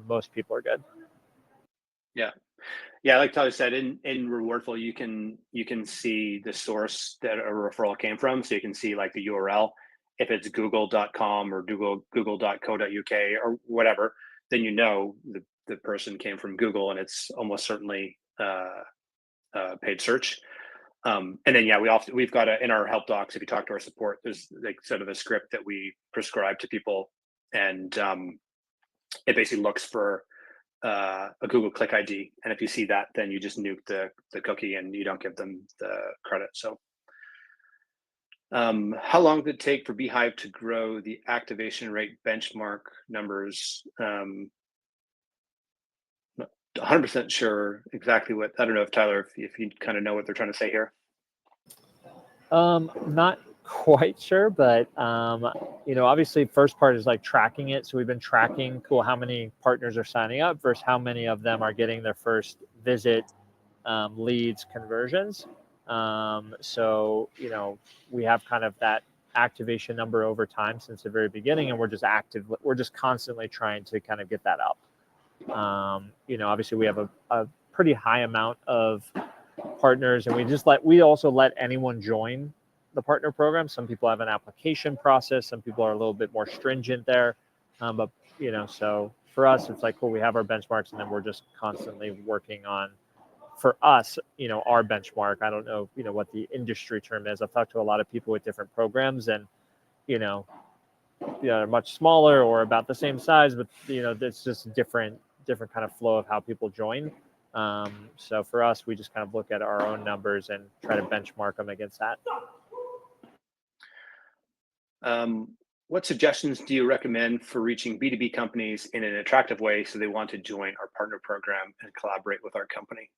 most people are good. Yeah, like Tyler said, in Rewardful, you can see the source that a referral came from. So you can see like the URL. If it's google.com or google.co.uk or whatever, then the person came from Google, and it's almost certainly paid search. And then we've got in our help docs, if you talk to our support, there's like sort of a script that we prescribe to people, and it basically looks for a Google Click ID, and if you see that, then you just nuke the cookie and you don't give them the credit. So, how long did it take for Beehiiv to grow the activation rate benchmark numbers? 100% sure exactly what. I don't know if Tyler, if you kind of know what they're trying to say here. Not quite sure, but obviously first part is like tracking it. So we've been tracking how many partners are signing up versus how many of them are getting their first visit, leads, conversions. So we have kind of that activation number over time since the very beginning, and we're just constantly trying to kind of get that up. Obviously we have a pretty high amount of partners, and we also let anyone join the partner program. Some people have an application process, some people are a little bit more stringent there, but so for us it's like, cool, we have our benchmarks, and then we're just constantly working on, for us, our benchmark. I don't know what the industry term is. I've talked to a lot of people with different programs, and they're much smaller or about the same size, but it's just different kind of flow of how people join. So for us, we just kind of look at our own numbers and try to benchmark them against that. What suggestions do you recommend for reaching B2B companies in an attractive way so they want to join our partner program and collaborate with our company?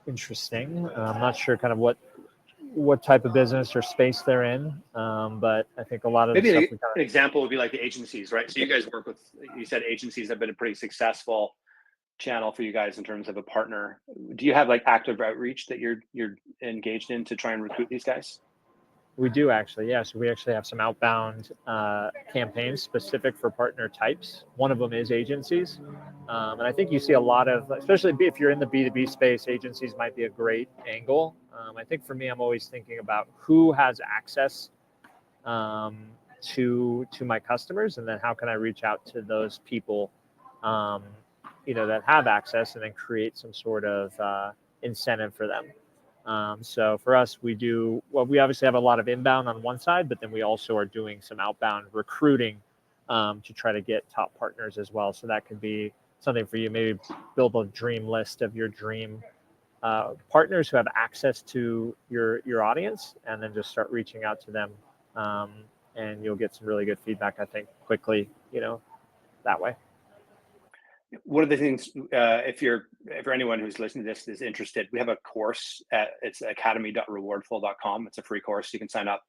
Interesting. I'm not sure kind of what type of business or space they're in, but I think a lot of maybe an example would be like the agencies, right? So you guys work with, you said agencies have been a pretty successful channel for you guys in terms of a partner. Do you have like active outreach that you're engaged in to try and recruit these guys? We do actually, yeah. So we actually have some outbound campaigns specific for partner types. One of them is agencies. And I think you see a lot of, especially if you're in the B2B space, agencies might be a great angle. I think for me, I'm always thinking about who has access to my customers, and then how can I reach out to those people that have access, and then create some sort of incentive for them. So for us, we obviously have a lot of inbound on one side, but then we also are doing some outbound recruiting to try to get top partners as well. So that could be something for you. Maybe build a dream list of your dream partners who have access to your audience, and then just start reaching out to them. And you'll get some really good feedback, I think, quickly, that way. One of the things, if anyone who's listening to this is interested, we have a course it's academy.rewardful.com. It's a free course. You can sign up.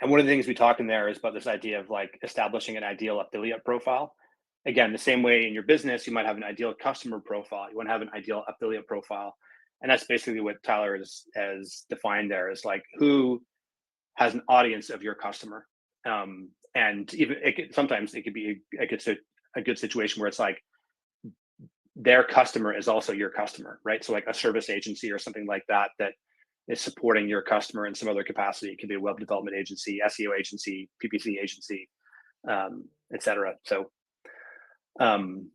And one of the things we talk in there is about this idea of like establishing an ideal affiliate profile. Again, the same way in your business, you might have an ideal customer profile. You want to have an ideal affiliate profile. And that's basically what Tyler has defined there, is like who has an audience of your customer. And even sometimes it could be a good situation where it's like their customer is also your customer, right? So like a service agency or something like that is supporting your customer in some other capacity. It could be a web development agency, SEO agency, PPC agency, etc. So do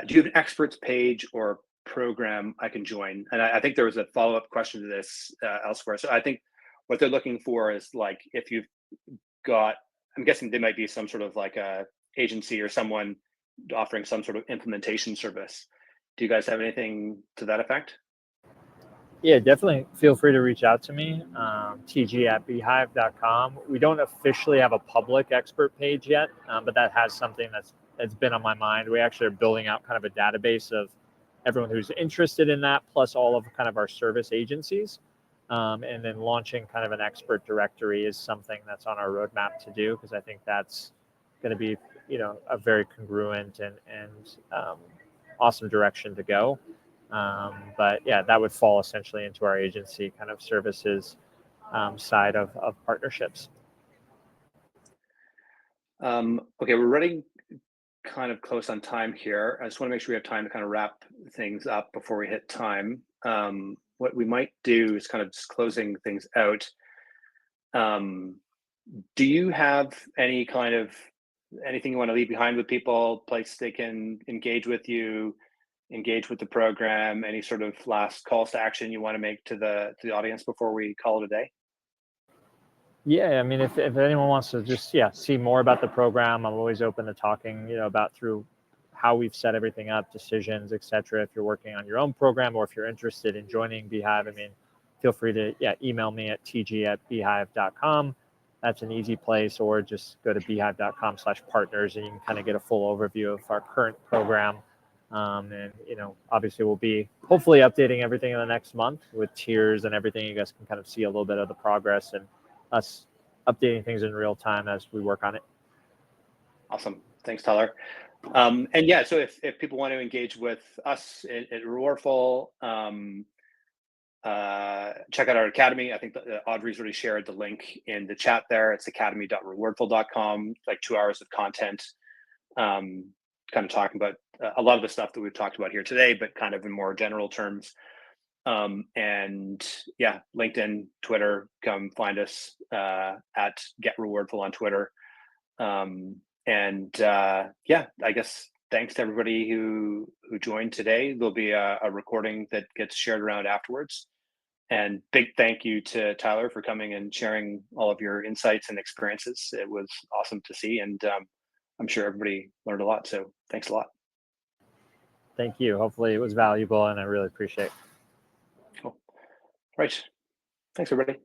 you have an experts page or program I can join? And I think there was a follow-up question to this elsewhere. So I think what they're looking for is like, if you've got I'm guessing they might be some sort of like a agency or someone offering some sort of implementation service. Do you guys have anything to that effect? Yeah, definitely feel free to reach out to me, tg@beehiiv.com. We don't officially have a public expert page yet, but that has something that's been on my mind. We actually are building out kind of a database of everyone who's interested in that, plus all of kind of our service agencies. And then launching kind of an expert directory is something that's on our roadmap to do, because I think that's going to be, a very congruent and awesome direction to go. But yeah, that would fall essentially into our agency kind of services side of partnerships. Okay, we're running kind of close on time here. I just want to make sure we have time to kind of wrap things up before we hit time. What we might do is kind of just closing things out. Do you have any kind of anything you want to leave behind with people, place they can engage with you, engage with the program, any sort of last calls to action you want to make to the audience before we call it a day? Yeah, I mean, if anyone wants to just see more about the program, I'm always open to talking, about through how we've set everything up, decisions, etc. If you're working on your own program or if you're interested in joining Beehiiv, I mean, feel free to email me at tg@beehiiv.com. That's an easy place, or just go to beehiiv.com/partners and you can kind of get a full overview of our current program. And obviously we'll be hopefully updating everything in the next month with tiers and everything. You guys can kind of see a little bit of the progress and us updating things in real time as we work on it. Awesome. Thanks, Tyler. And yeah, so if people want to engage with us at Rewardful, check out our academy. I think Audrey's already shared the link in the chat there. It's academy.rewardful.com, like 2 hours of content, kind of talking about a lot of the stuff that we've talked about here today, but kind of in more general terms. And yeah, LinkedIn, Twitter, come find us at Get Rewardful on Twitter. Yeah, I guess thanks to everybody who joined today. There'll be a recording that gets shared around afterwards. And big thank you to Tyler for coming and sharing all of your insights and experiences. It was awesome to see, and I'm sure everybody learned a lot. So thanks a lot. Thank you. Hopefully it was valuable, and I really appreciate it. Cool. Right. Thanks, everybody.